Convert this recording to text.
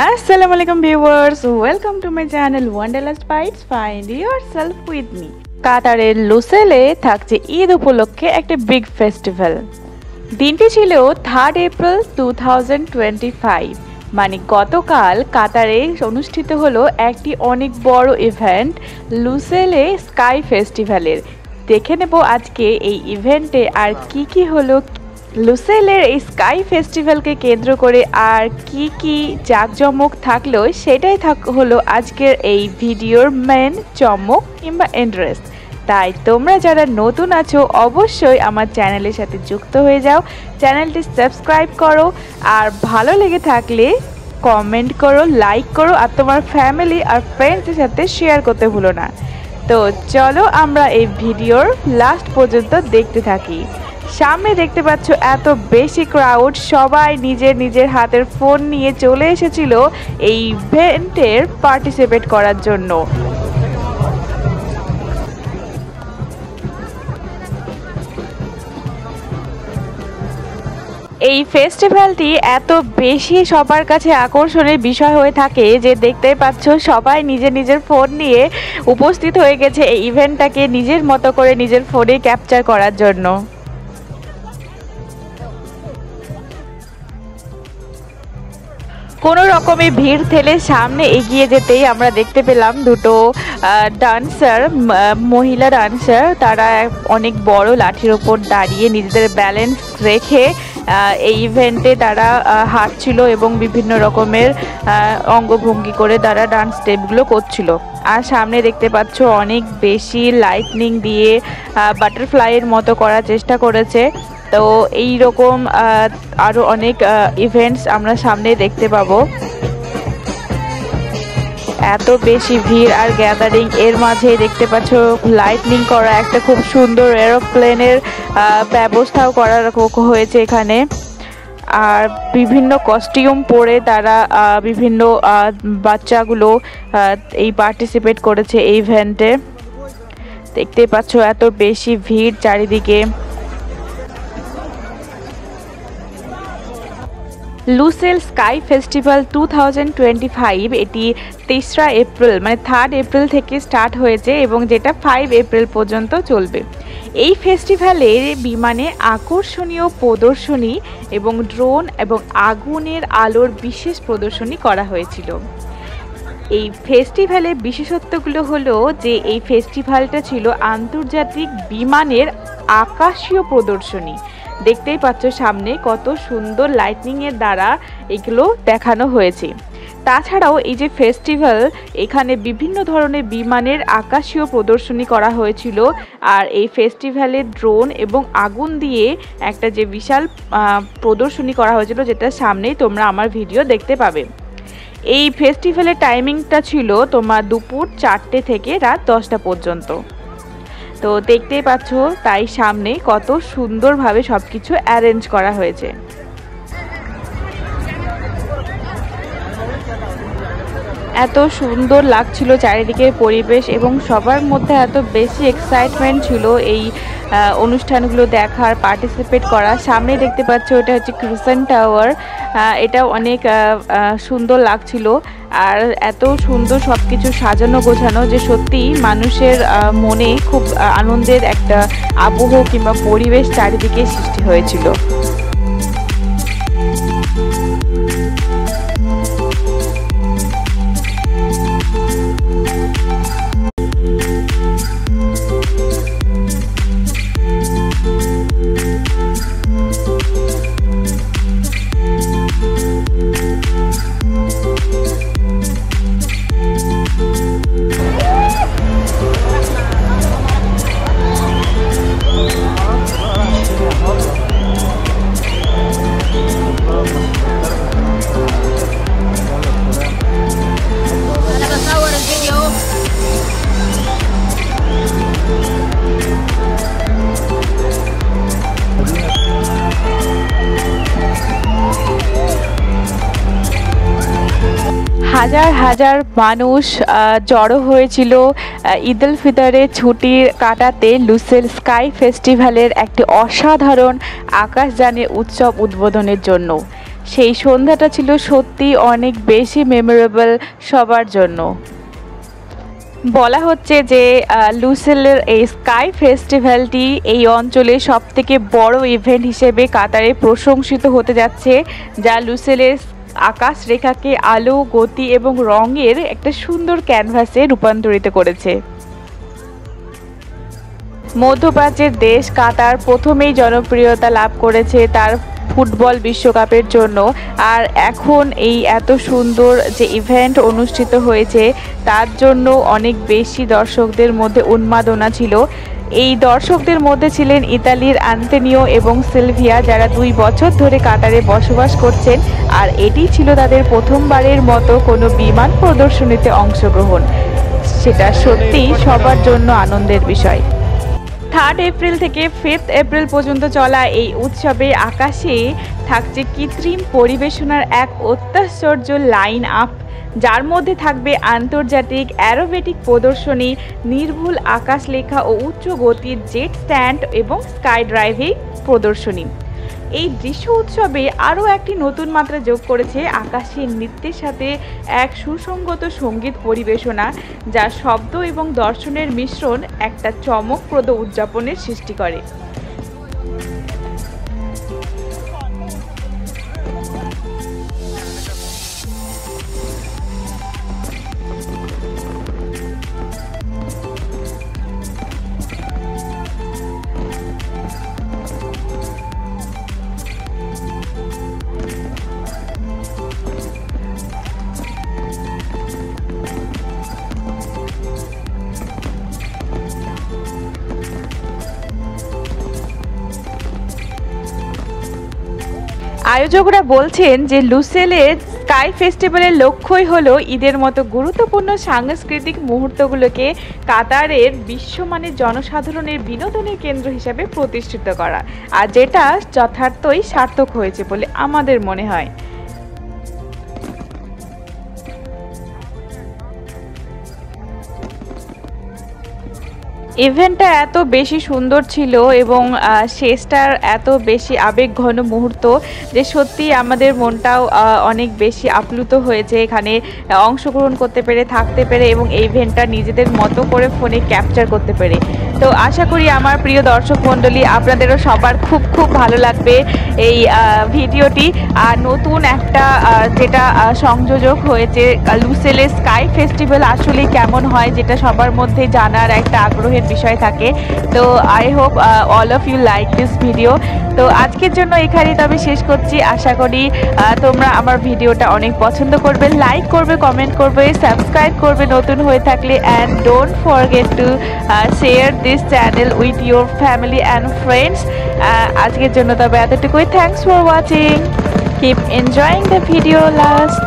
Assalamualaikum viewers, welcome to my channel Wanderlust Bites. Find yourself with me. কাতারের লুসেলে থাকছে ঈদ উপলক্ষে একটা বিগ ফেস্টিভ্যাল। দিনটি ছিল 3 এপ্রিল 2025, মানে গতকাল কাতারে অনুষ্ঠিত হলো একটি অনেক বড় ইভেন্ট লুসেলে স্কাই ফেস্টিভ্যালের। দেখে নেব আজকে এই ইভেন্টে আর কি হলো, লুসেলের এই স্কাই ফেস্টিভ্যালকে কেন্দ্র করে আর কি জাঁকজমক থাকলো সেটাই হলো আজকের এই ভিডিওর মেন চমক কিংবা ইন্টারেস্ট। তাই তোমরা যারা নতুন আছো অবশ্যই আমার চ্যানেলের সাথে যুক্ত হয়ে যাও, চ্যানেলটি সাবস্ক্রাইব করো আর ভালো লেগে থাকলে কমেন্ট করো, লাইক করো আর তোমার ফ্যামিলি আর ফ্রেন্ডসদের সাথে শেয়ার করতে ভুলো না। তো চলো আমরা এই ভিডিওর লাস্ট পর্যন্ত দেখতে থাকি। সামনে দেখতে পাচ্ছ এত বেশি ক্রাউড, সবাই নিজের হাতের ফোন নিয়ে চলে এসেছিল এই ইভেন্টের পার্টিসিপেট করার জন্য। এই ফেস্টিভ্যালটি এত বেশি সবার কাছে আকর্ষণের বিষয় হয়ে থাকে যে দেখতেই পাচ্ছ সবাই নিজের ফোন নিয়ে উপস্থিত হয়ে গেছে এই ইভেন্টটাকে নিজের মতো করে নিজের ফোনে ক্যাপচার করার জন্য। কোনো রকমে ভিড় ঠেলে সামনে এগিয়ে যেতেই আমরা দেখতে পেলাম দুটো ডান্সার, মহিলা ডান্সার, তারা অনেক বড় লাঠির ওপর দাঁড়িয়ে নিজেদের ব্যালেন্স রেখে এই ইভেন্টে তারা হাঁটছিল এবং বিভিন্ন রকমের অঙ্গভঙ্গি করে তারা ডান্স স্টেপগুলো করছিল। আর সামনে দেখতে পাচ্ছ অনেক বেশি লাইটনিং দিয়ে বাটারফ্লাইয়ের মতো করার চেষ্টা করেছে। তো এই রকম আরো অনেক ইভেন্টস আমরা সামনে দেখতে পাবো। এত বেশি ভিড় আর গ্যাদারিং এর মাঝে দেখতে পাচ্ছ লাইটনিং করা একটা খুব সুন্দর এরোপ্লেনের ব্যবস্থাও করা হয়েছে এখানে। আর বিভিন্ন কস্টিউম পরে তারা বিভিন্ন বাচ্চাগুলো এই পার্টিসিপেট করেছে এই ইভেন্টে। দেখতে পাচ্ছ এত বেশি ভিড় চারিদিকে। লুসেল স্কাই ফেস্টিভ্যাল 2025 এটি 3রা এপ্রিল মানে 3 এপ্রিল থেকে স্টার্ট হয়েছে এবং যেটা 5 এপ্রিল পর্যন্ত চলবে। এই ফেস্টিভ্যালের বিমানে আকর্ষণীয় প্রদর্শনী এবং ড্রোন এবং আগুনের আলোর বিশেষ প্রদর্শনী করা হয়েছিল। এই ফেস্টিভ্যালের বিশেষত্বগুলো হলো যে এই ফেস্টিভ্যালটা ছিল আন্তর্জাতিক বিমানের আকাশীয় প্রদর্শনী। দেখতেই পাচ্ছ সামনে কত সুন্দর লাইটনিংয়ের দ্বারা এগুলো দেখানো হয়েছে। তাছাড়াও এই যে ফেস্টিভ্যাল, এখানে বিভিন্ন ধরনের বিমানের আকাশীয় প্রদর্শনী করা হয়েছিল। আর এই ফেস্টিভ্যালের ড্রোন এবং আগুন দিয়ে একটা যে বিশাল প্রদর্শনী করা হয়েছিল, যেটা সামনেই তোমরা আমার ভিডিও দেখতে পাবে। এই ফেস্টিভ্যালের টাইমিংটা ছিল তোমার দুপুর 4টে থেকে রাত 10টা পর্যন্ত। তো দেখতেই পাচ্ছ তাই সামনে কত সুন্দরভাবে সবকিছু অ্যারেঞ্জ করা হয়েছে। এত সুন্দর লাগছিল চারিদিকে পরিবেশ এবং সবার মধ্যে এত বেশি এক্সাইটমেন্ট ছিল এই অনুষ্ঠানগুলো দেখার, পার্টিসিপেট করা। সামনে দেখতে পাচ্ছ এটা হচ্ছে ক্রিসেন্ট টাওয়ার, এটা অনেক সুন্দর লাগছিল। আর এত সুন্দর সব কিছু সাজানো গোছানো যে সত্যি মানুষের মনে খুব আনন্দের একটা আবহ কিংবা পরিবেশ চারিদিকে সৃষ্টি হয়েছিল। হাজার মানুষ জড়ো হয়েছিল ঈদ উল ফিতরের ছুটি কাটাতে লুসেল স্কাই ফেস্টিভ্যালের একটি অসাধারণ আকাশযানের উৎসব উদ্বোধনের জন্য। সেই সন্ধ্যাটা ছিল সত্যি অনেক বেশি মেমোরেবল সবার জন্য। বলা হচ্ছে যে লুসেলের এই স্কাই ফেস্টিভ্যালটি এই অঞ্চলে সবথেকে বড় ইভেন্ট হিসেবে কাতারে প্রশংসিত হতে যাচ্ছে, যা লুসেলের আকাশ রেখাকে আলো, গতি এবং রঙের একটা সুন্দর ক্যানভাসে রূপান্তরিত করেছে। মধ্যপ্রাচ্যের দেশ কাতার প্রথমেই জনপ্রিয়তা লাভ করেছে তার ফুটবল বিশ্বকাপের জন্য, আর এখন এই এত সুন্দর যে ইভেন্ট অনুষ্ঠিত হয়েছে তার জন্য অনেক বেশি দর্শকদের মধ্যে উন্মাদনা ছিল। এই দর্শকদের মধ্যে ছিলেন ইতালির আন্তোনিও এবং সিলভিয়া, যারা 2 বছর ধরে কাতারে বসবাস করছেন, আর এটি ছিল তাদের প্রথমবারের মতো কোনো বিমান প্রদর্শনীতে অংশগ্রহণ। সেটা সত্যি সবার জন্য আনন্দের বিষয়। 3 এপ্রিল থেকে 5 এপ্রিল পর্যন্ত চলা এই উৎসবে আকাশে থাকছে কৃত্রিম পরিবেশনার এক অত্যাশ্চর্য লাইন আপ, যার মধ্যে থাকবে আন্তর্জাতিক অ্যারোবেটিক প্রদর্শনী, নির্ভুল আকাশলেখা ও উচ্চ গতির জেট স্ট্যান্ড এবং স্কাই ড্রাইভিং প্রদর্শনী। এই দৃশ্য উৎসবে আরও একটি নতুন মাত্রা যোগ করেছে আকাশের নৃত্যের সাথে এক সুসংগত সঙ্গীত পরিবেশনা, যা শব্দ এবং দর্শনের মিশ্রণ একটা চমকপ্রদ উদযাপনের সৃষ্টি করে। আয়োজকরা বলছেন যে লুসেলের স্কাই ফেস্টিভ্যালের লক্ষ্যই হলো ঈদের মতো গুরুত্বপূর্ণ সাংস্কৃতিক মুহূর্তগুলোকে কাতারের বিশ্বমানের জনসাধারণের বিনোদনের কেন্দ্র হিসেবে প্রতিষ্ঠিত করা, আর যেটা যথার্থই সার্থক হয়েছে বলে আমাদের মনে হয়। ইভেন্টটা এত বেশি সুন্দর ছিল এবং শেষটার এত বেশি আবেগঘন মুহূর্ত যে সত্যি আমাদের মনটাও অনেক বেশি আপ্লুত হয়েছে এখানে অংশগ্রহণ করতে পেরে, থাকতে পেরে এবং এই ইভেন্টটা নিজেদের মতো করে ফোনে ক্যাপচার করতে পেরে। তো আশা করি আমার প্রিয় দর্শক মণ্ডলী আপনাদেরও সবার খুব খুব ভালো লাগবে এই ভিডিওটি। আর নতুন একটা যেটা সংযোজক হয়েছে লুসেলের স্কাই ফেস্টিভ্যাল আসলে কেমন হয়, যেটা সবার মধ্যে জানার একটা আগ্রহের বিষয় থাকে। তো I hope all of you like this video. তো আজকের জন্য এখানেই তবে শেষ করছি। আশা করি তোমরা আমার ভিডিওটা অনেক পছন্দ করবে, লাইক করবে, কমেন্ট করবে, সাবস্ক্রাইব করবে নতুন হয়ে থাকলে, and don't forget to share this channel with your family and friends. আজকের জন্য তবে এতটুকুই। Thanks for watching. Keep enjoying the video last.